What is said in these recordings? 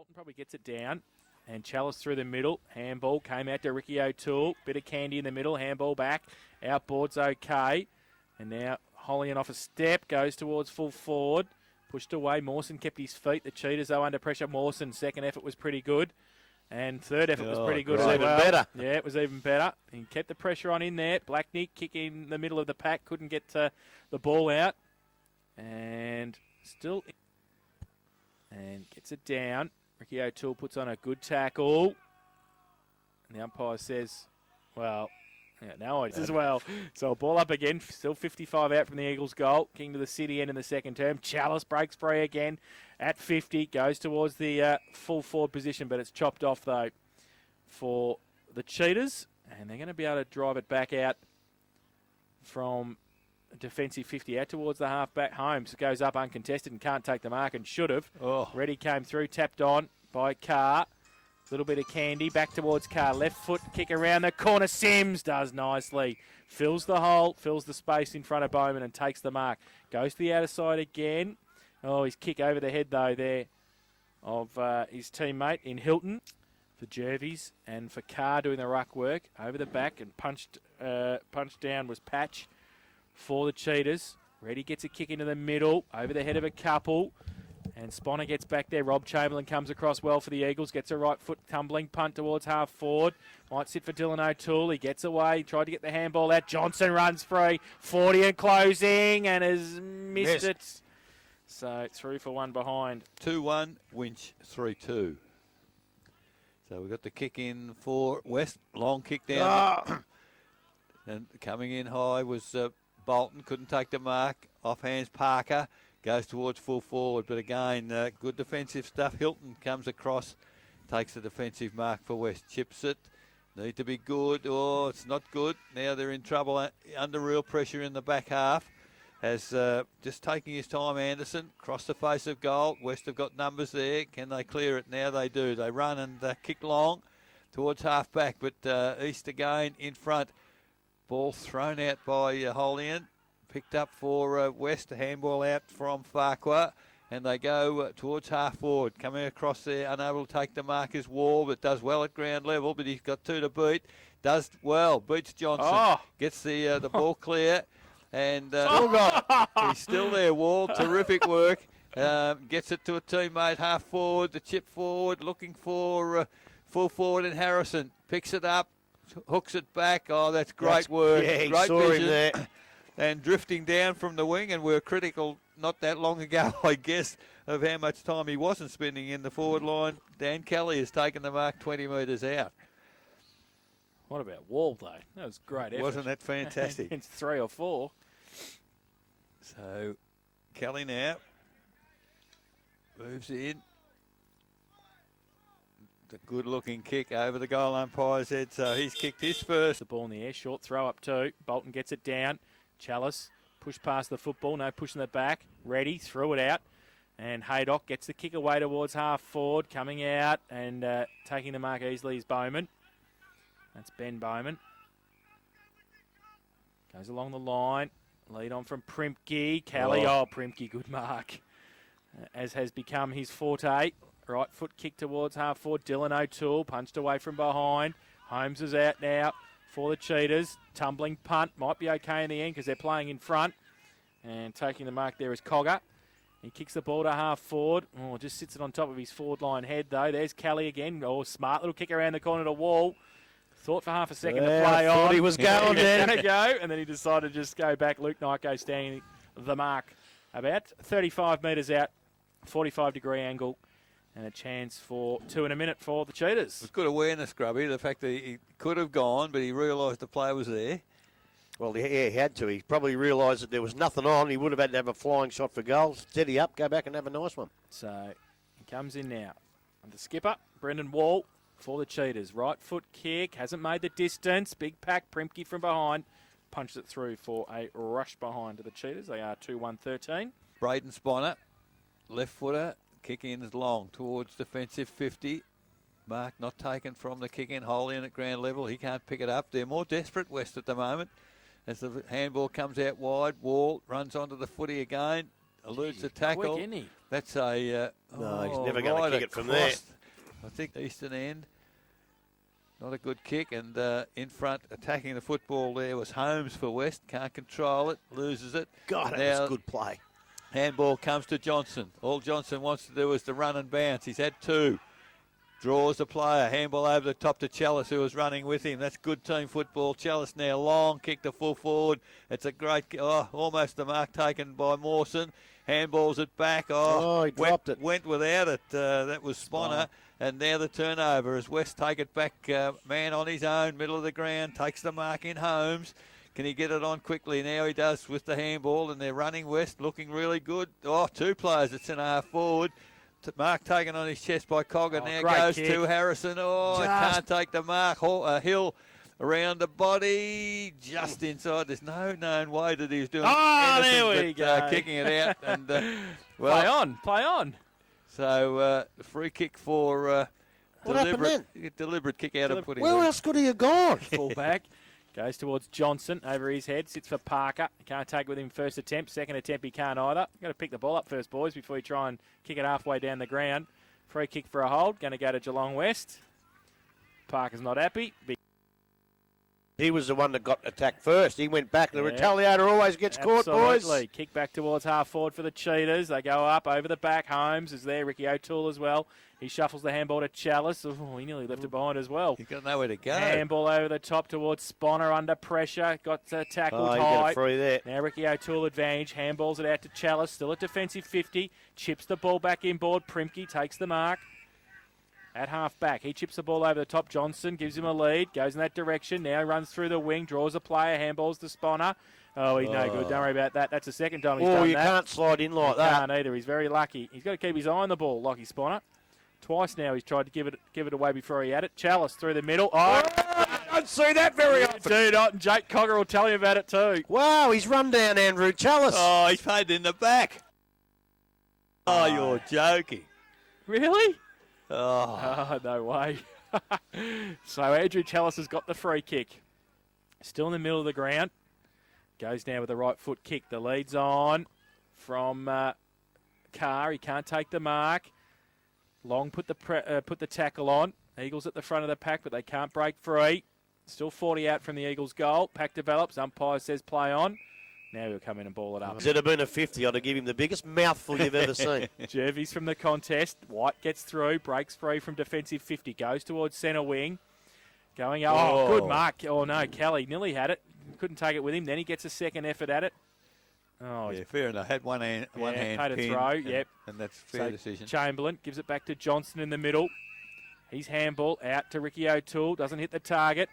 Bolton probably gets it down. And Chalice through the middle. Handball came out to Ricky O'Toole. Bit of candy in the middle. Handball back. Outboard's okay. And now Hollian off a step. Goes towards full forward. Pushed away. Mawson kept his feet. The Cheetahs, though, under pressure. Mawson, second effort was pretty good. And third effort was pretty good as well. Even better. Yeah, it was even better. He kept the pressure on in there. Blacknick kick in the middle of the pack. Couldn't get the ball out. And still... And gets it down. Ricky O'Toole puts on a good tackle. And the umpire says, well, yeah, now it as well. So a ball up again. Still 55 out from the Eagles' goal. King to the city end in the second term. Chalice breaks free again at 50. Goes towards the full forward position, but it's chopped off, though, for the Cheetahs. And they're going to be able to drive it back out from defensive 50 out towards the half-back. Holmes goes up uncontested and can't take the mark and should have. Reddy came through, tapped on by Carr. Little bit of candy, back towards Carr. Left foot kick around the corner. Sims does nicely. Fills the hole, fills the space in front of Bowman and takes the mark. Goes to the outer side again. Oh, his kick over the head, though, there of his teammate in Hilton for Jervies and for Carr doing the ruck work. Over the back and punched down was Patch for the Cheetahs. Reddy gets a kick into the middle, over the head of a couple. And Sponner gets back there. Rob Chamberlain comes across well for the Eagles. Gets a right foot tumbling punt towards half forward. Might sit for Dylan O'Toole. He gets away. Tried to get the handball out. Johnson runs free. 40 and closing and has missed it. So 3 for 1 behind. 2-1, Winch 3-2. So we've got the kick in for West. Long kick down. And coming in high was Bolton. Couldn't take the mark. Offhands Parker. Goes towards full forward, but again, good defensive stuff. Hilton comes across, takes the defensive mark for West. Chips it. Need to be good. Oh, it's not good. Now they're in trouble under real pressure in the back half. Has just taking his time, Anderson. Cross the face of goal. West have got numbers there. Can they clear it? Now they do. They run and kick long towards half back, but East again in front. Ball thrown out by Holian. Picked up for West, a handball out from Farquhar, and they go towards half forward. Coming across there, unable to take the mark is Wall, but does well at ground level, but he's got 2 to beat. Does well, beats Johnson, gets the ball clear, and he's still there, Wall. Terrific work. Gets it to a teammate, half forward, the chip forward, looking for full forward in Harrison. Picks it up, hooks it back. Oh, that's great work. Yeah, great saw vision. him there. And drifting down from the wing, and we were critical not that long ago, I guess, of how much time he wasn't spending in the forward line. Dan Kelly has taken the mark 20 metres out. What about Wall, though? That was great effort. Wasn't that fantastic? It's 3 or 4. So Kelly now moves in. The good-looking kick over the goal umpire's head, so he's kicked his first. The ball in the air, short throw up 2. Bolton gets it down. Chalice, push past the football, no pushing the back. Reddy, threw it out. And Haydock gets the kick away towards half forward, coming out and taking the mark easily is Bowman. That's Ben Bowman. Goes along the line. Lead on from Primke. Kelly, Primke, good mark. As has become his forte. Right foot kick towards half forward. Dylan O'Toole punched away from behind. Holmes is out now for the Cheetahs. Tumbling punt. Might be okay in the end because they're playing in front. And taking the mark there is Cogger. He kicks the ball to half forward. Oh, just sits it on top of his forward line head, though. There's Kelly again. Oh, smart little kick around the corner to Wall. Thought for half a second to play on. Thought he was going then. Going to go, and then he decided to just go back. Luke Nyko standing the mark about 35 metres out, 45-degree angle. And a chance for 2 in a minute for the Cheetahs. It was good awareness, Grubby, the fact that he could have gone, but he realised the player was there. Well, yeah, he had to. He probably realised that there was nothing on. He would have had to have a flying shot for goals. Steady up, go back and have a nice one. So he comes in now. And the skipper, Brendan Wall, for the Cheetahs. Right foot kick, hasn't made the distance. Big pack, Primke from behind. Punched it through for a rush behind to the Cheetahs. They are 2-1-13. Braden Sponner, left footer. Kick in is long towards defensive 50. Mark not taken from the kick in hole in at ground level. He can't pick it up. They're more desperate, West, at the moment. As the handball comes out wide, Wall runs onto the footy again. Eludes the tackle. Quick, isn't he? That's a... No, he's never going to kick it from there. I think eastern end. Not a good kick, and in front, attacking the football there was Holmes for West. Can't control it, loses it. God, that Now, was good play. handball comes to Johnson. All Johnson wants to do is to run and bounce. He's had 2. Draws the player. Handball over the top to Chalice, who was running with him. That's good team football. Chalice now long kick to full forward. It's a great, almost the mark taken by Mawson. Handballs it back. He dropped it. Went without it. That was Sponner. And now the turnover as West take it back. Man on his own, middle of the ground, takes the mark in Holmes. Can he get it on quickly? Now he does with the handball, and they're running West, looking really good. 2 players at centre half forward. Mark taken on his chest by Cogger. Now goes kick to Harrison. Can't take the mark. Hill around the body, just inside. There's no known way that he was doing anything there we go. Kicking it out. And play on. So free kick for What happened deliberate kick out of footy. Where else could he have gone? Fullback. Goes towards Johnson, over his head, sits for Parker. He can't take it with him first attempt. Second attempt, he can't either. Got to pick the ball up first, boys, before you try and kick it halfway down the ground. Free kick for a hold. Going to go to Geelong West. Parker's not happy. He was the one that got attacked first. He went back. The retaliator always gets caught, boys. Kick back towards half forward for the Cheetahs. They go up over the back. Holmes is there. Ricky O'Toole as well. He shuffles the handball to Chalice. He nearly left it behind as well. He's got nowhere to go. Handball over the top towards Sponner under pressure. Got tackled he high. got a free there. Now Ricky O'Toole advantage. Handballs it out to Chalice. Still at defensive 50. Chips the ball back inboard. Primke takes the mark. At half back, he chips the ball over the top. Johnson gives him a lead, goes in that direction. Now runs through the wing, draws a player, handballs to Sponner. He's no good. Don't worry about that. That's the second time he's done that. You can't slide in like that. Can't either. He's very lucky. He's got to keep his eye on the ball, Lockie Sponner. Twice now he's tried to give it away before he had it. Chalice through the middle. I don't see that very often. Do not. And Jake Cogger will tell you about it too. Wow, he's run down Andrew Chalice. He's paid in the back. You're joking. Really? Oh, no way. So Andrew Chalice has got the free kick. Still in the middle of the ground. Goes down with the right foot kick. The lead's on from Carr. He can't take the mark. Long put the tackle on. Eagles at the front of the pack, but they can't break free. Still 40 out from the Eagles' goal. Pack develops. Umpire says play on. Now he'll come in and ball it up. If it had been a 50, I'd have given him the biggest mouthful you've ever seen. Jervis from the contest. White gets through, breaks free from defensive 50, goes towards centre wing. Going up. Good mark. No, Kelly nearly had it. Couldn't take it with him. Then he gets a second effort at it. Fair enough. Had one hand had a pin, throw, and that's a fair decision. Chamberlain gives it back to Johnson in the middle. He's handball out to Ricky O'Toole. Doesn't hit the target.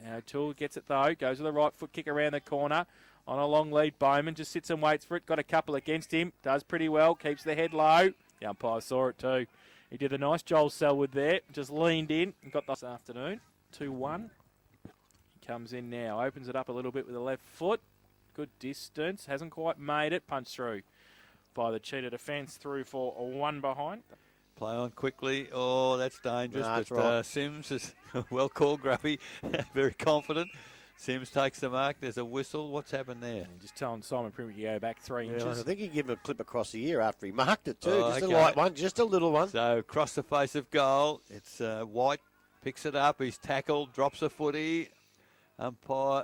O'Toole gets it though. Goes with a right foot kick around the corner. On a long lead, Bowman just sits and waits for it. Got a couple against him. Does pretty well. Keeps the head low. The umpire saw it too. He did a nice Joel Selwood there. Just leaned in and got this afternoon. 2-1. He comes in now. Opens it up a little bit with the left foot. Good distance. Hasn't quite made it. Punch through by the Cheetah defence. Through for a 1 behind. Play on quickly. That's dangerous. That's but right. Sims is well called, Gruffy. Very confident. Sims takes the mark. There's a whistle. What's happened there? Just telling Simon Primke to go back 3 inches. I think he gave him a clip across the ear after he marked it too. Just okay. a light one, just a little one. So across the face of goal. It's White picks it up. He's tackled. Drops a footy. Umpire.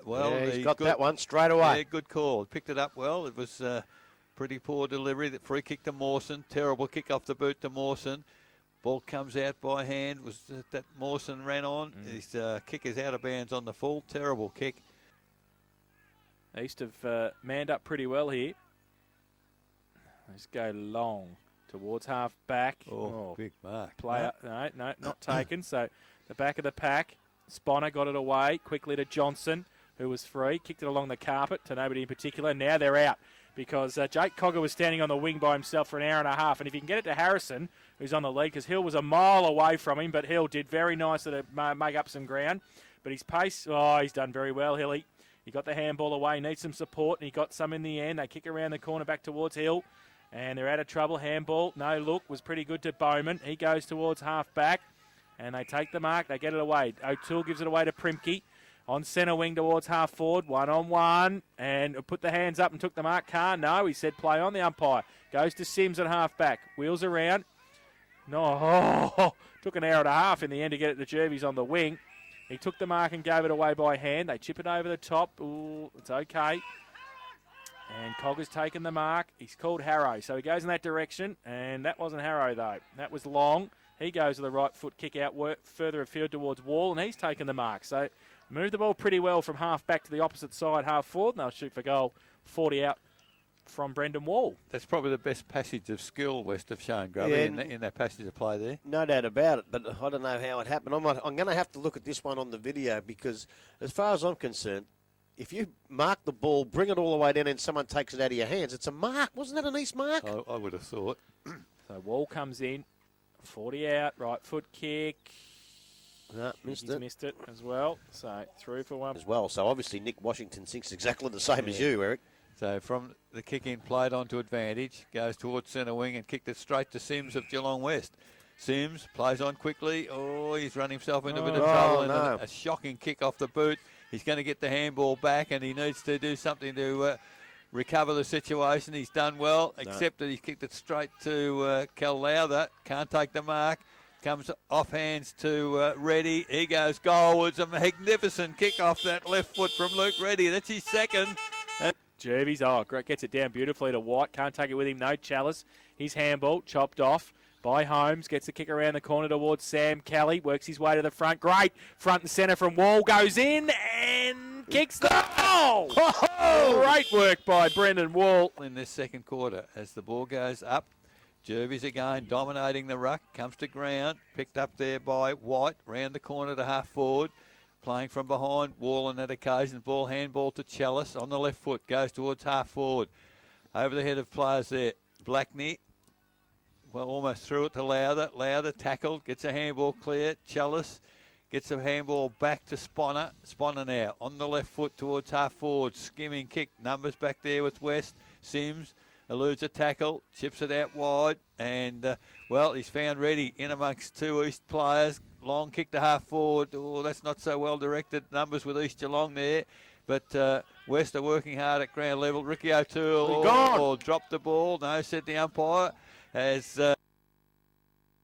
He's got that one straight away. Yeah, good call. Picked it up well. It was pretty poor delivery. The free kick to Mawson. Terrible kick off the boot to Mawson. Ball comes out by hand. Was that Mawson ran on. His kick is out of bounds on the full. Terrible kick. East have manned up pretty well here. Let's go long towards half back. Big mark. Player, no, not taken. So the back of the pack. Sponner got it away quickly to Johnson, who was free. Kicked it along the carpet to nobody in particular. Now they're out because Jake Cogger was standing on the wing by himself for an hour and a half. And if you can get it to Harrison, who's on the lead, because Hill was a mile away from him, but Hill did very nicely to make up some ground. But his pace, he's done very well, Hilly. He got the handball away, needs some support, and he got some in the end. They kick around the corner back towards Hill, and they're out of trouble. Handball, no look, was pretty good to Bowman. He goes towards half back, and they take the mark. They get it away. O'Toole gives it away to Primke. On centre wing towards half forward, 1-on-1, and put the hands up and took the mark. Carr, no, he said play on the umpire. Goes to Sims at half back, wheels around. No, Took an hour and a half in the end to get it to Jervis on the wing. He took the mark and gave it away by hand. They chip it over the top. Ooh, it's okay. And Cogger's taken the mark. He's called Harrow, so he goes in that direction. And that wasn't Harrow, though. That was Long. He goes with the right foot kick out further afield towards Wall, and he's taken the mark. So moved the ball pretty well from half back to the opposite side, half forward, and they'll shoot for goal 40 out from Brendan Wall. That's probably the best passage of skill West have shown, Grubby, in that passage of play there. No doubt about it, but I don't know how it happened. I'm going to have to look at this one on the video because, as far as I'm concerned, if you mark the ball, bring it all the way down, and someone takes it out of your hands, it's a mark. Wasn't that an East mark? I would have thought. So Wall comes in, 40 out, right foot kick. No, He's missed it as well. So through for one. As well. So obviously Nick Washington thinks exactly the same as you, Eric. So from the kick in, played on to advantage, goes towards centre wing and kicked it straight to Sims of Geelong West. Sims plays on quickly. Oh, he's run himself into a bit of trouble. No. And a shocking kick off the boot. He's going to get the handball back, and he needs to do something to recover the situation. He's done well, except that he's kicked it straight to Cal Lowther. Can't take the mark. Comes off hands to Reddy. He goes goalwards. A magnificent kick off that left foot from Luke Reddy. That's his second. Jervis, great, gets it down beautifully to White. Can't take it with him, no chalice. His handball chopped off by Holmes. Gets the kick around the corner towards Sam Kelly. Works his way to the front. Great front and centre from Wall. Goes in and kicks the goal. Great work by Brendan Wall. In this second quarter, as the ball goes up, Jervis again dominating the ruck. Comes to ground. Picked up there by White. Round the corner to half forward. Playing from behind, Wall on that occasion. Ball handball to Chalice on the left foot. Goes towards half forward. Over the head of players there. Blackney, well, almost threw it to Lowther. Lowther tackled, gets a handball clear. Chalice gets a handball back to Sponner. Sponner now on the left foot towards half forward. Skimming kick. Numbers back there with West. Sims eludes a tackle, chips it out wide. And, well, he's found Reddy in amongst two East players. Long kick to half forward. Oh, that's not so well directed. Numbers with East Geelong there. But West are working hard at ground level. Ricky O'Toole dropped the ball. No, said the umpire. As the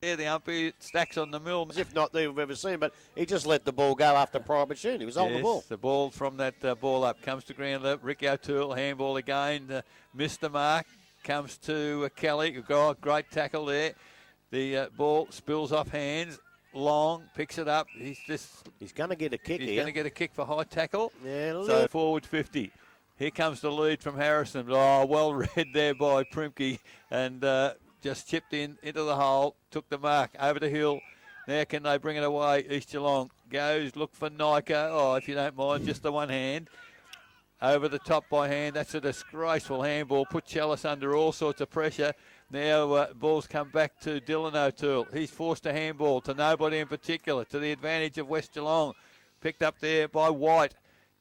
umpire stacks on the mill. As if not that we've ever seen, but he just let the ball go after prior opportunity. He was on the ball. The ball from that ball up comes to ground level. Ricky O'Toole, handball again. Missed the mark. Comes to Kelly. Great tackle there. The ball spills off hands. Long picks it up. He's going to get a kick. He's going to get a kick for high tackle. Yeah, so forward 50. Here comes the lead from Harrison. Oh, well read there by Primke, and just chipped into the hole. Took the mark over the hill. Now can they bring it away? East Geelong goes. Look for Nika. Oh, if you don't mind, just the one hand. Over the top by hand. That's a disgraceful handball. Put Chalice under all sorts of pressure. Now ball's come back to Dylan O'Toole. He's forced a handball to nobody in particular, to the advantage of West Geelong. Picked up there by White.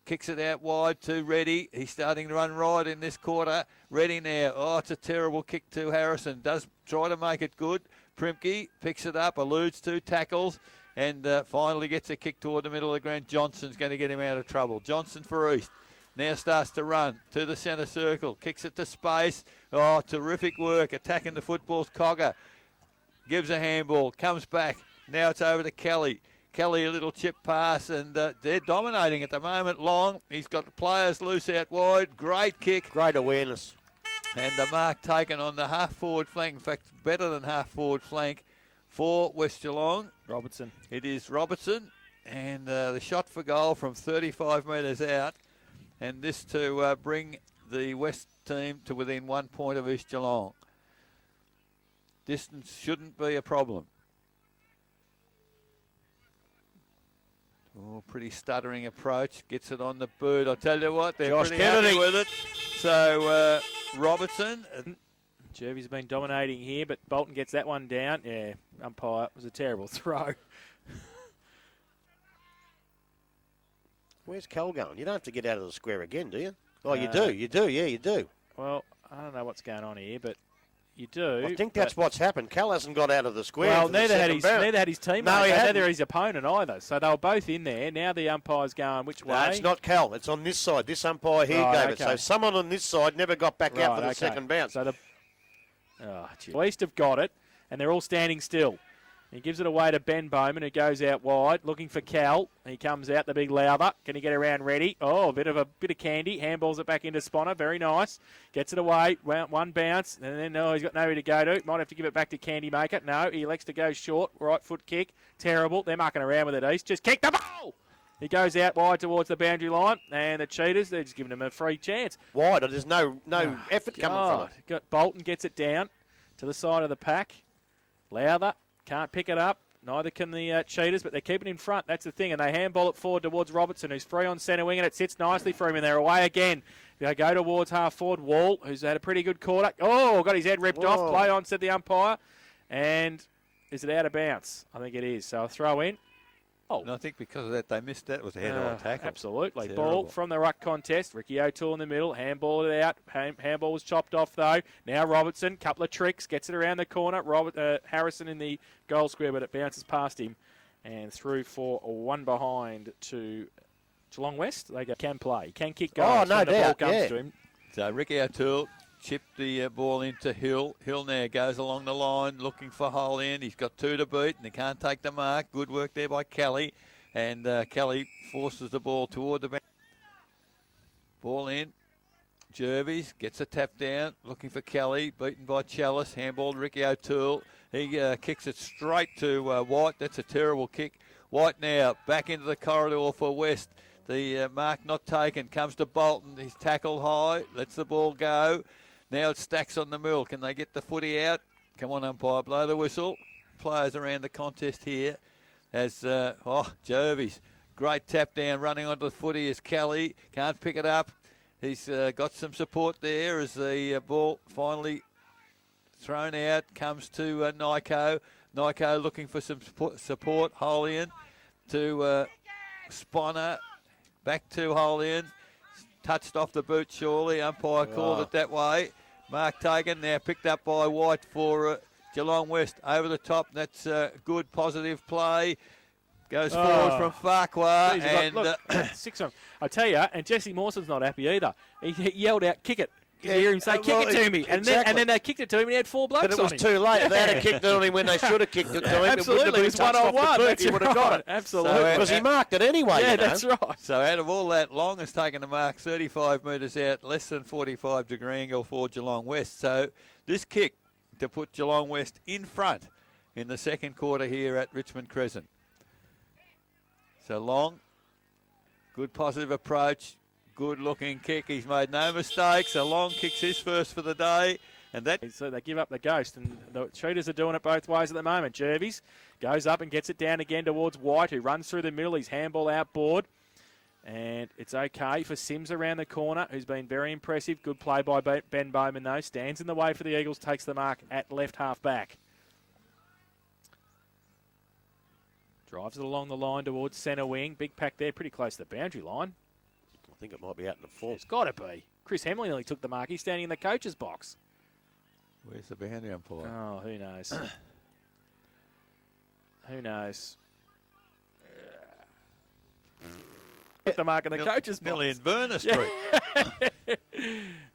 Kicks it out wide to Reddy. He's starting to run right in this quarter. Reddy now. Oh, it's a terrible kick to Harrison. Does try to make it good. Primke picks it up, alludes to, tackles, and finally gets a kick toward the middle of the ground. Johnson's going to get him out of trouble. Johnson for East. Now starts to run to the centre circle. Kicks it to space. Oh, terrific work. Attacking the football's Cogger. Gives a handball. Comes back. Now it's over to Kelly. Kelly, a little chip pass, and they're dominating at the moment. Long. He's got the players loose out wide. Great kick. Great awareness. And the mark taken on the half-forward flank. In fact, better than half-forward flank for West Geelong. Robertson. It is Robertson. And the shot for goal from 35 metres out. And this to bring the West team to within 1 point of East Geelong. Distance shouldn't be a problem. Oh, pretty stuttering approach. Gets it on the boot. I'll tell you what, they're Josh pretty Kennedy happy with it. So Robertson. Jervy's been dominating here, but Bolton gets that one down. Yeah, umpire, it was a terrible throw. Where's Cal going? You don't have to get out of the square again, do you? Oh, you do. Yeah, you do. Well, I don't know what's going on here, but you do. I think that's what's happened. Cal hasn't got out of the square. Well, neither had his teammate. No, neither his opponent either. So they were both in there. Now the umpire's going which way? No, it's not Cal. It's on this side. This umpire here gave it. So someone on this side never got back out for the second bounce. So the East have got it, and they're all standing still. He gives it away to Ben Bowman, who goes out wide, looking for Cal. He comes out, the big Lowther. Can he get around ready? Oh, a bit of candy. Handballs it back into Sponner. Very nice. Gets it away. One bounce. And then, he's got nowhere to go to. Might have to give it back to Candy Maker. No, he elects to go short. Right foot kick. Terrible. They're mucking around with it, East. Just kick the ball! He goes out wide towards the boundary line. And the Cheetahs, they're just giving him a free chance. Wide. There's no effort coming from it. Bolton gets it down to the side of the pack. Lowther. Can't pick it up. Neither can the Cheetahs, but they're keeping in front. That's the thing. And they handball it forward towards Robertson, who's free on centre wing, and it sits nicely for him. And they're away again. They go towards half forward. Wall, who's had a pretty good quarter. Oh, got his head ripped off. Play on, said the umpire. And is it out of bounce? I think it is. So a throw in. Oh. And I think because of that, they missed that. It was a head-on tackle. Absolutely. Terrible. Ball from the ruck contest. Ricky O'Toole in the middle. Handball it out. Handball was chopped off, though. Now Robertson, couple of tricks. Gets it around the corner. Harrison in the goal square, but it bounces past him. And through for one behind to Geelong West. They can play. Can kick goals. Oh, no when the doubt. ball comes to him. So Ricky O'Toole chipped the ball into Hill. Hill now goes along the line looking for hole in. He's got 2 to beat and he can't take the mark. Good work there by Kelly. And Kelly forces the ball toward the back. Ball in. Jervis gets a tap down looking for Kelly. Beaten by Chalice. Handballed Ricky O'Toole. He kicks it straight to White. That's a terrible kick. White now back into the corridor for West. The mark not taken. Comes to Bolton. He's tackled high. Lets the ball go. Now it stacks on the middle. Can they get the footy out? Come on, umpire, blow the whistle. Players around the contest here. As, Jervis. Great tap down running onto the footy is Kelly. Can't pick it up. He's got some support there as the ball finally thrown out. Comes to Nyko. Nyko looking for some support. Holian to Sponner. Back to Holian. Touched off the boot, surely. Umpire called it that way. Mark taken, now picked up by White for Geelong West. Over the top, that's good, positive play. Goes forward from Farquhar. Look, 6 on. I tell you, and Jesse Mawson's not happy either. He yelled out, kick it. You hear him say, kick it to me. And then they kicked it to him and he had 4 blokes on him. But it was too late. They had kicked it on him when they should have kicked it to him. Absolutely, it was 1-on-1. He would have got it. Absolutely. Because he marked it anyway. Yeah, that's right. So out of all that, Long has taken the mark 35 metres out, less than 45 to Grangle for Geelong West. So this kick to put Geelong West in front in the second quarter here at Richmond Crescent. So Long, good positive approach. Good looking kick. He's made no mistakes. Long kicks his first for the day. So they give up the ghost. And the Cheetahs are doing it both ways at the moment. Jervis goes up and gets it down again towards White, who runs through the middle. He's handball outboard. And it's okay for Sims around the corner, who's been very impressive. Good play by Ben Bowman, though. Stands in the way for the Eagles, takes the mark at left half back. Drives it along the line towards centre wing. Big pack there, pretty close to the boundary line. I think it might be out in the full. It's got to be. Chris Hemley nearly took the mark. He's standing in the coach's box. Where's the boundary umpire? Oh, who knows? Who knows? Put the mark in the coach's box. Nearly in Burner Street.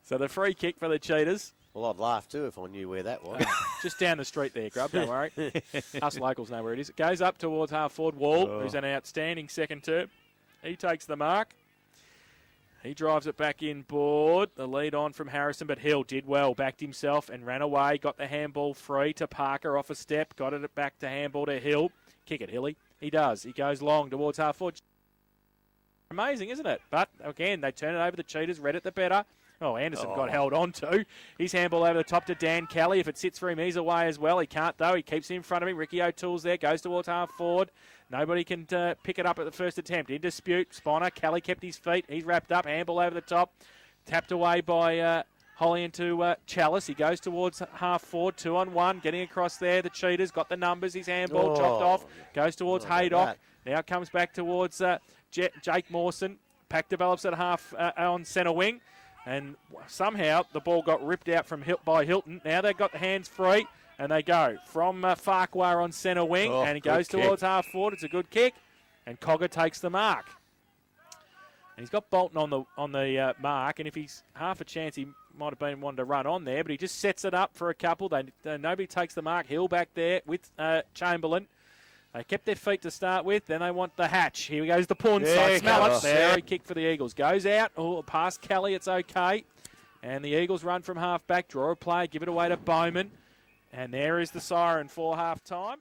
So the free kick for the Cheetahs. Well, I'd laugh too if I knew where that was. Just down the street there, Grub, don't worry. Us locals know where it is. It goes up towards half forward Wall, who's an outstanding second term. He takes the mark. He drives it back in board. The lead on from Harrison, but Hill did well. Backed himself and ran away. Got the handball free to Parker off a step. Got it back to handball to Hill. Kick it, Hilly. He does. He goes long towards half forward. Amazing, isn't it? But, again, they turn it over. The Cheetahs read it the better. Oh, Anderson got held on to. His handball over the top to Dan Kelly. If it sits for him, he's away as well. He can't, though. He keeps it in front of him. Ricky O'Toole's there. Goes towards half forward. Nobody can pick it up at the first attempt. In dispute. Sponner. Kelly kept his feet. He's wrapped up. Handball over the top. Tapped away by Holly into Chalice. He goes towards half forward. 2-on-1. Getting across there. The Cheetahs got the numbers. His handball chopped off. Goes towards Haydock. Now comes back towards Jake Mawson. Pack develops at half on centre wing. And somehow the ball got ripped out by Hilton. Now they've got the hands free, and they go from Farquhar on centre wing, and he goes towards half forward. It's a good kick, and Cogger takes the mark. And he's got Bolton on the mark, and if he's half a chance, he might have been wanting to run on there, but he just sets it up for a couple. Nobody takes the mark. Hill back there with Chamberlain. They kept their feet to start with. Then they want the hatch. Here goes the pawn side. Smell it. There, a kick for the Eagles. Goes out. Oh, past Kelly. It's okay. And the Eagles run from half back. Draw a play. Give it away to Bowman. And there is the siren for half time.